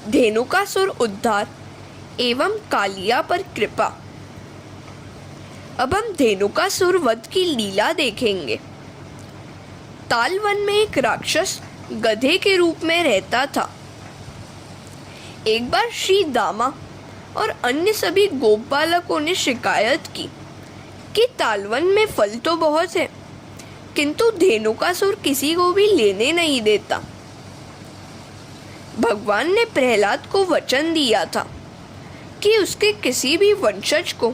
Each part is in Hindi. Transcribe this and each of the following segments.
धेनुकासुर उद्धार एवं कालिया पर कृपा। अब हम धेनुकासुर वध की लीला देखेंगे। तालवन में एक राक्षस गधे के रूप में रहता था। एक बार श्री दामा और अन्य सभी गोप बालकों ने शिकायत की कि तालवन में फल तो बहुत है, किंतु धेनुकासुर किसी को भी लेने नहीं देता। भगवान ने प्रहलाद को वचन दिया था कि उसके किसी भी वंशज को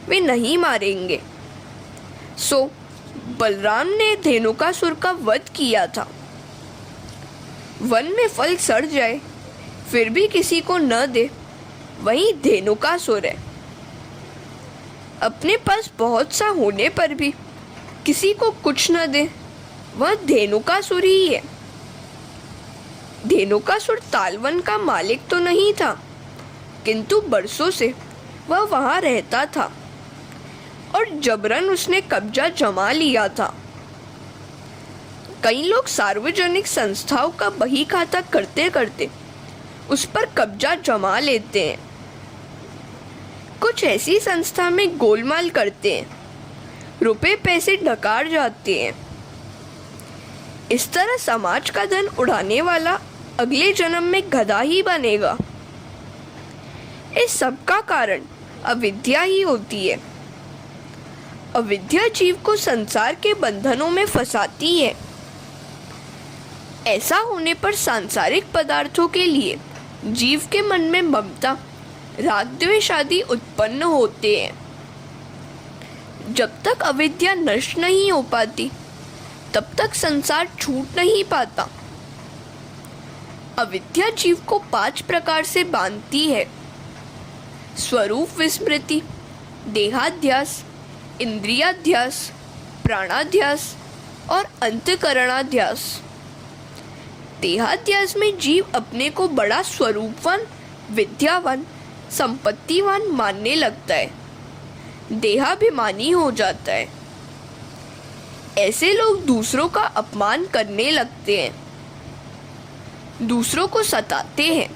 वे नहीं मारेंगे। सो बलराम ने धेनुकासुर का वध किया था। वन में फल सड़ जाए फिर भी किसी को न दे, वही धेनुकासुर है। अपने पास बहुत सा होने पर भी किसी को कुछ न दे, वह धेनुकासुर ही है। धेनुकासुर तालवन का मालिक तो नहीं था, किंतु बरसों से वह वहां रहता था और जबरन उसने कब्जा जमा लिया था। कई लोग सार्वजनिक संस्थाओं का बही खाता करते करते उस पर कब्जा जमा लेते हैं। कुछ ऐसी संस्था में गोलमाल करते हैं, रुपए पैसे डकार जाते हैं। इस तरह समाज का धन उड़ाने वाला अगले जन्म में गधा ही बनेगा। इस सब का कारण अविद्या ही होती है। अविद्या जीव को संसार के बंधनों में फंसाती है। ऐसा होने पर सांसारिक पदार्थों के लिए जीव के मन में ममता, राग, द्वेष आदि उत्पन्न होते हैं। जब तक अविद्या नष्ट नहीं हो पाती तब तक संसार छूट नहीं पाता। अविद्या जीव को 5 प्रकार से बांधती है: स्वरूप विस्मृति, देहाध्यास, इंद्रियाध्यास, प्राणाध्यास और अंतःकरणाध्यास। देहाध्यास में जीव अपने को बड़ा स्वरूपवान, विद्यावान, संपत्तिवान मानने लगता है, देहाभिमानी हो जाता है। ऐसे लोग दूसरों का अपमान करने लगते हैं, दूसरों को सताते हैं।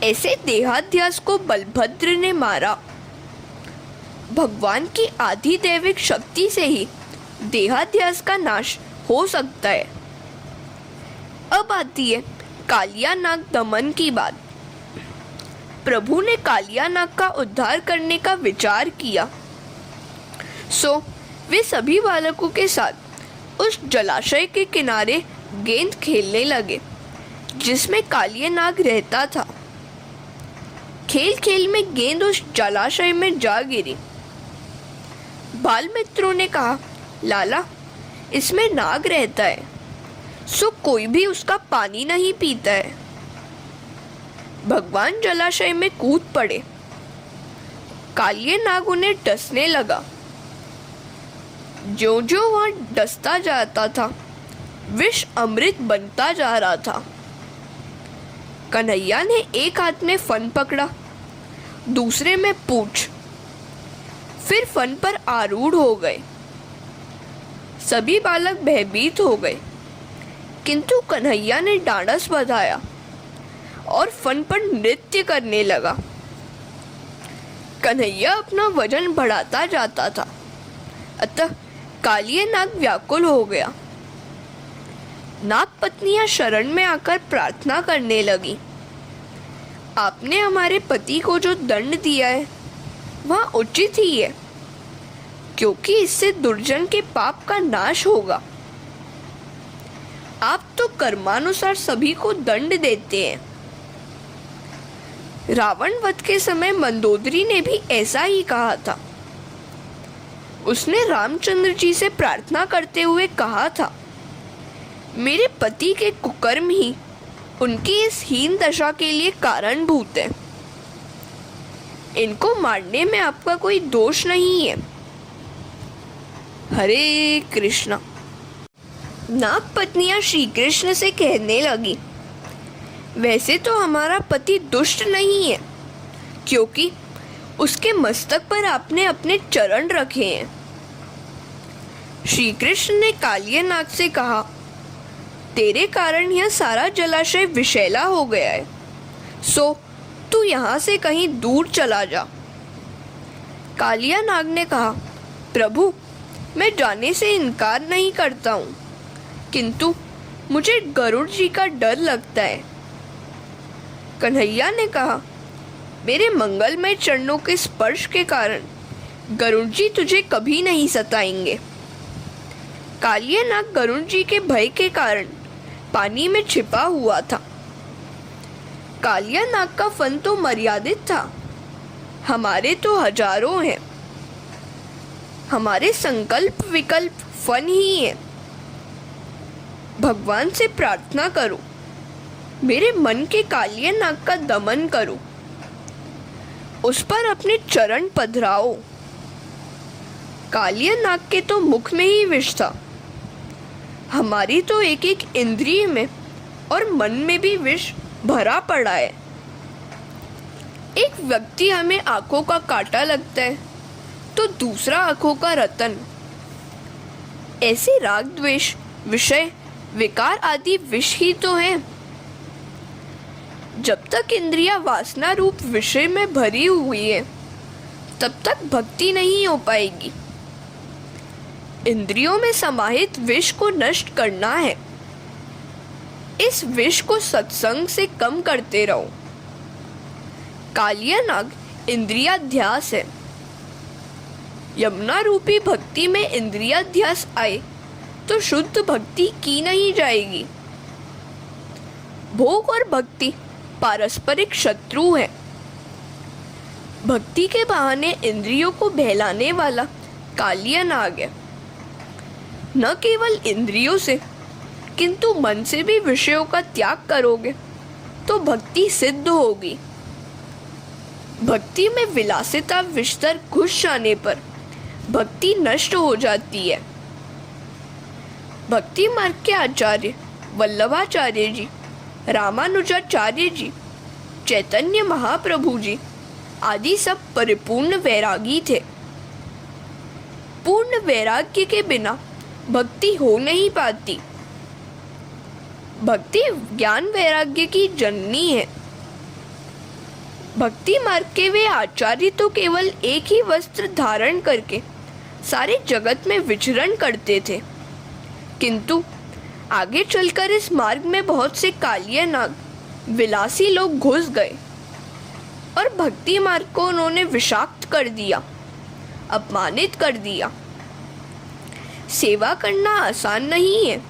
ऐसे देहाध्यास को बलभद्र ने मारा। भगवान की आधिदैविक शक्ति से ही देहाध्यास का नाश हो सकता है। अब आती है कालिया नाग दमन की बात। प्रभु ने कालिया नाग का उद्धार करने का विचार किया। सो वे सभी बालकों के साथ उस जलाशय के किनारे गेंद खेलने लगे जिसमें कालिया नाग रहता था। खेल खेल में गेंद उस जलाशय में जा गिरी। बाल मित्रों ने कहा, लाला, इसमें नाग रहता है, सो कोई भी उसका पानी नहीं पीता है। भगवान जलाशय में कूद पड़े। कालिया नाग उन्हें डसने लगा। जो जो वहां डसता जाता था विष अमृत बनता जा रहा था। कन्हैया ने एक हाथ में फन पकड़ा, दूसरे में पूंछ, फिर फन पर आरूढ़ हो गए। सभी बालक भयभीत हो गए, किंतु कन्हैया ने डांडस बंधाया और फन पर नृत्य करने लगा। कन्हैया अपना वजन बढ़ाता जाता था, अतः कालिया नाग व्याकुल हो गया। नाग पत्नियां शरण में आकर प्रार्थना करने लगी, आपने हमारे पति को जो दंड दिया है वह उचित ही है, क्योंकि इससे दुर्जन के पाप का नाश होगा। आप तो कर्मानुसार सभी को दंड देते हैं। रावण वध के समय मंदोदरी ने भी ऐसा ही कहा था। उसने रामचंद्र जी से प्रार्थना करते हुए कहा था, मेरे पति के कुकर्म ही उनकी इस हीन दशा के लिए कारणभूत है। इनको मारने में आपका कोई दोष नहीं है। हरे कृष्णा। नाग पत्नियां श्री कृष्ण से कहने लगी, वैसे तो हमारा पति दुष्ट नहीं है, क्योंकि उसके मस्तक पर आपने अपने चरण रखे हैं। श्री कृष्ण ने कालिया नाग से कहा, तेरे कारण यह सारा जलाशय विषैला हो गया है, सो तू यहाँ से कहीं दूर चला जा। कालिया नाग ने कहा, प्रभु, मैं जाने से इनकार नहीं करता हूँ, किंतु मुझे गरुड़ जी का डर लगता है। कन्हैया ने कहा, मेरे मंगलमय चरणों के स्पर्श के कारण गरुड़ जी तुझे कभी नहीं सताएंगे। कालिया नाग गरुड़ जी के भय के कारण पानी में छिपा हुआ था। कालिया नाग का फन तो मर्यादित था, हमारे तो हजारों हैं। हमारे संकल्प विकल्प फन ही है। भगवान से प्रार्थना करो, मेरे मन के कालिया नाग का दमन करो, उस पर अपने चरण पधराओ। कालिया नाग के तो मुख में ही विष था, हमारी तो एक एक इंद्रिय में और मन में भी विष भरा पड़ा है। एक व्यक्ति हमें आंखों का कांटा लगता है तो दूसरा आंखों का रतन। ऐसे राग द्वेष विषय विकार आदि विष ही तो हैं। जब तक इंद्रियां वासना रूप विषय में भरी हुई है तब तक भक्ति नहीं हो पाएगी। इंद्रियों में समाहित विष को नष्ट करना है। इस विष को सत्संग से कम करते रहो। कालिया नाग इंद्रियाध्यास है। यमुना रूपी भक्ति में इंद्रियाध्यास आए तो शुद्ध भक्ति की नहीं जाएगी। भोग और भक्ति पारस्परिक शत्रु है। भक्ति के बहाने इंद्रियों को बहलाने वाला कालिया नाग है। न केवल इंद्रियों से किंतु मन से भी विषयों का त्याग करोगे तो भक्ति सिद्ध होगी। भक्ति में विलासिता विस्तर घुस जाने पर भक्ति नष्ट हो जाती है। भक्ति मार्ग के आचार्य वल्लभाचार्य जी, रामानुजाचार्य जी, चैतन्य महाप्रभु जी आदि सब परिपूर्ण वैरागी थे। पूर्ण वैराग्य के बिना भक्ति हो नहीं पाती। भक्ति ज्ञान वैराग्य की जननी है। भक्ति मार्ग के वे आचार्य तो केवल एक ही वस्त्र धारण करके सारे जगत में विचरण करते थे, किंतु आगे चलकर इस मार्ग में बहुत से कालिया नाग विलासी लोग घुस गए और भक्ति मार्ग को उन्होंने विषाक्त कर दिया, अपमानित कर दिया। सेवा करना आसान नहीं है।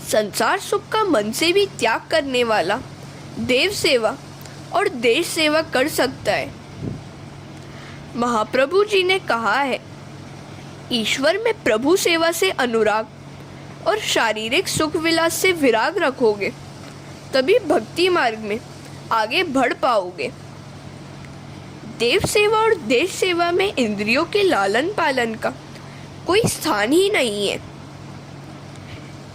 संसार सुख का मन से भी त्याग करने वाला देव सेवा और देश सेवा कर सकता है। महाप्रभु जी ने कहा है, ईश्वर में प्रभु सेवा से अनुराग और शारीरिक सुख विलास से विराग रखोगे तभी भक्ति मार्ग में आगे बढ़ पाओगे। देव सेवा और देश सेवा में इंद्रियों के लालन पालन का कोई स्थान ही नहीं है।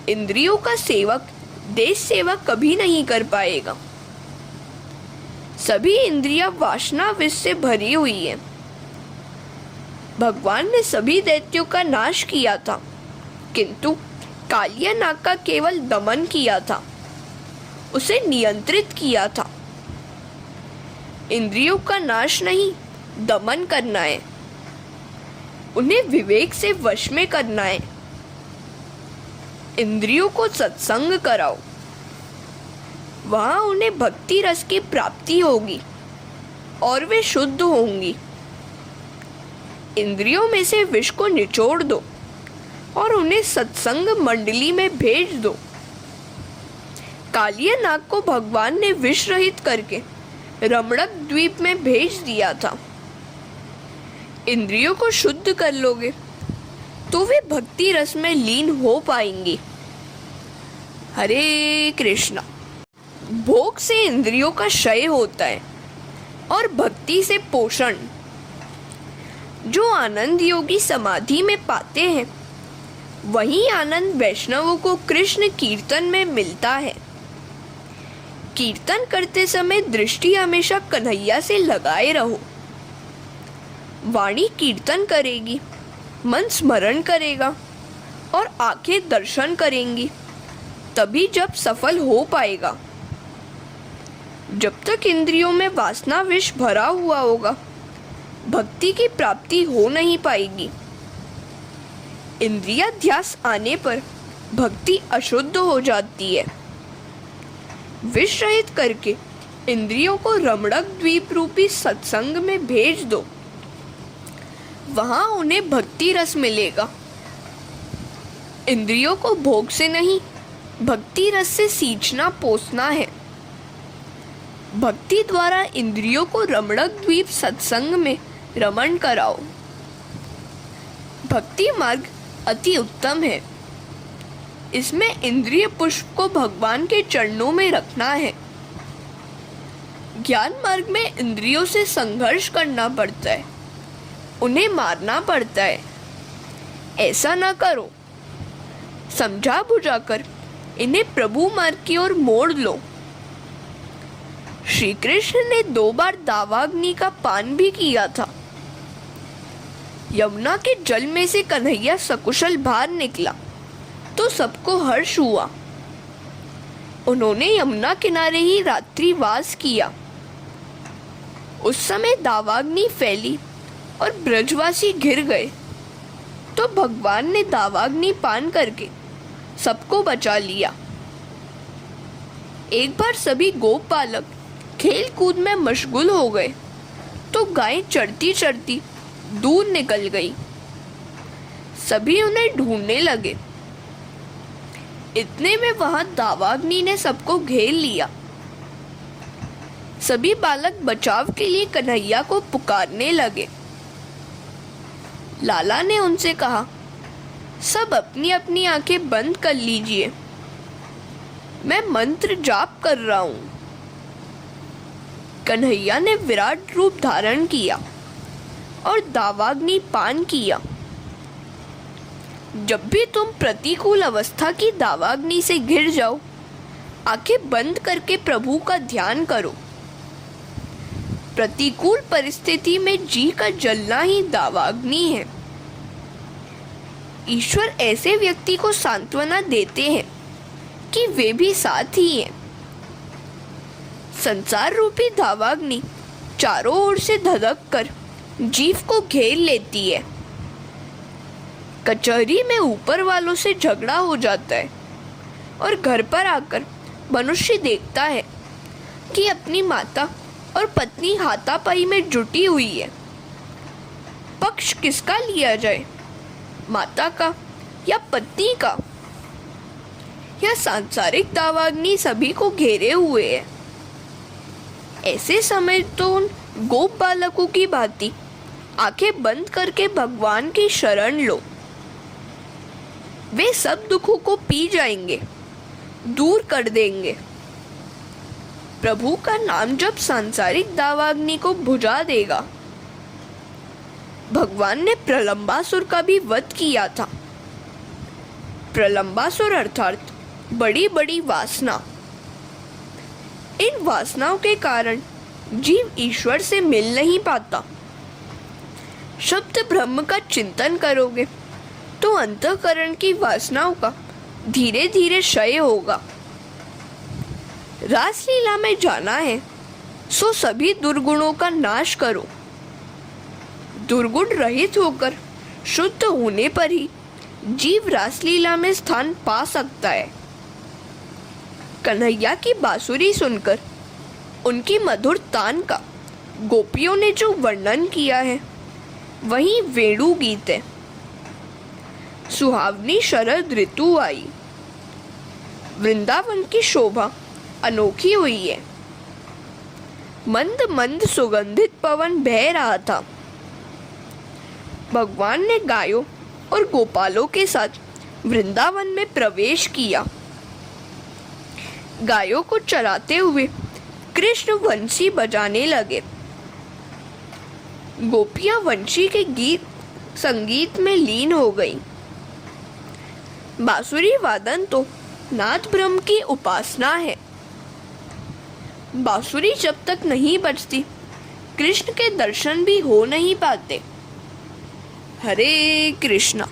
इंद्रियों का सेवक देश सेवा कभी नहीं कर पाएगा। सभी इंद्रियां वासना विष से भरी हुई है। भगवान ने सभी दैत्यों का नाश किया था, किंतु कालिया नाग का केवल दमन किया था, उसे नियंत्रित किया था। इंद्रियों का नाश नहीं, दमन करना है। उन्हें विवेक से वश में करना है। इंद्रियों को सत्संग कराओ, वहां उन्हें भक्ति रस की प्राप्ति होगी और वे शुद्ध होंगी। इंद्रियों में से विष को निचोड़ दो और उन्हें सत्संग मंडली में भेज दो। कालिया नाग को भगवान ने विष रहित करके रमणक द्वीप में भेज दिया था। इंद्रियों को शुद्ध कर लोगे तो वे भक्ति रस में लीन हो पाएंगी। हरे कृष्णा। भोग से इंद्रियों का क्षय होता है और भक्ति से पोषण। जो आनंद योगी समाधि में पाते हैं वही आनंद वैष्णवों को कृष्ण कीर्तन में मिलता है। कीर्तन करते समय दृष्टि हमेशा कन्हैया से लगाए रहो। वाणी कीर्तन करेगी, मन स्मरण करेगा और आंखें दर्शन करेंगी, तभी जब सफल हो पाएगा। जब तक इंद्रियों में वासना विष भरा हुआ होगा, भक्ति की प्राप्ति हो नहीं पाएगी। इंद्रियाध्यास आने पर भक्ति अशुद्ध हो जाती है। विष रहित करके इंद्रियों को रमणक द्वीप रूपी सत्संग में भेज दो, वहां उन्हें भक्ति रस मिलेगा। इंद्रियों को भोग से नहीं, भक्ति रस से सींचना पोसना है। भक्ति द्वारा इंद्रियों को रमणक द्वीप सत्संग में रमण कराओ। भक्ति मार्ग अति उत्तम है। इसमें इंद्रिय पुष्प को भगवान के चरणों में रखना है। ज्ञान मार्ग में इंद्रियों से संघर्ष करना पड़ता है, उन्हें मारना पड़ता है। ऐसा ना करो। समझा बुझाकर इन्हें प्रभु मार्ग की ओर मोड़ लो। श्री कृष्ण ने 2 बार दावाग्नि का पान भी किया था। यमुना के जल में से कन्हैया सकुशल बाहर निकला तो सबको हर्ष हुआ। उन्होंने यमुना किनारे ही रात्रिवास किया। उस समय दावाग्नि फैली और ब्रजवासी घिर गए, तो भगवान ने दावाग्नि पान करके सबको बचा लिया। एक बार सभी गोप बालक खेल कूद में मशगूल हो गए तो गाय चढ़ती चढ़ती दूर निकल गई। सभी उन्हें ढूंढने लगे। इतने में वहां दावाग्नि ने सबको घेर लिया। सभी बालक बचाव के लिए कन्हैया को पुकारने लगे। लाला ने उनसे कहा, सब अपनी अपनी आंखें बंद कर लीजिए, मैं मंत्र जाप कर रहा हूं। कन्हैया ने विराट रूप धारण किया और दावाग्नि पान किया। जब भी तुम प्रतिकूल अवस्था की दावाग्नि से घिर जाओ, आंखें बंद करके प्रभु का ध्यान करो। प्रतिकूल परिस्थिति में जी का जलना ही दावाग्नि है। ईश्वर ऐसे व्यक्ति को सांत्वना देते हैं कि वे भी साथ ही हैं। संसार रूपी दावाग्नि चारों ओर से धधक कर जीव को घेर लेती है। कचहरी में ऊपर वालों से झगड़ा हो जाता है और घर पर आकर मनुष्य देखता है कि अपनी माता और पत्नी हाथापाई में जुटी हुई है। पक्ष किसका लिया जाए, माता का या पत्नी का? यह सांसारिक दावाग्नि सभी को घेरे हुए है। ऐसे समय तो उन गोप बालकों की भांति आंखें बंद करके भगवान की शरण लो। वे सब दुखों को पी जाएंगे, दूर कर देंगे। प्रभु का नाम जब सांसारिक दावाग्नि को बुझा देगा। भगवान ने प्रलंबासुर का भी वध किया था। प्रलंबासुर अर्थात बड़ी बड़ी वासना। इन वासनाओं के कारण जीव ईश्वर से मिल नहीं पाता। शब्द ब्रह्म का चिंतन करोगे तो अंतःकरण की वासनाओं का धीरे धीरे क्षय होगा। रासलीला में जाना है सो सभी दुर्गुणों का नाश करो। दुर्गुण रहित होकर शुद्ध होने पर ही जीव रासलीला में स्थान पा सकता है। कन्हैया की बांसुरी सुनकर उनकी मधुर तान का गोपियों ने जो वर्णन किया है वही वेणु गीत है। सुहावनी शरद ऋतु आई, वृंदावन की शोभा अनोखी हुई है। मंद मंद सुगंधित पवन बह रहा था। भगवान ने गायों और गोपालों के साथ वृंदावन में प्रवेश किया। गायों को चराते हुए कृष्ण वंशी बजाने लगे। गोपियां वंशी के गीत संगीत में लीन हो गईं। बांसुरी वादन तो नाथ ब्रह्म की उपासना है। बांसुरी जब तक नहीं बजती, कृष्ण के दर्शन भी हो नहीं पाते। हरे कृष्णा।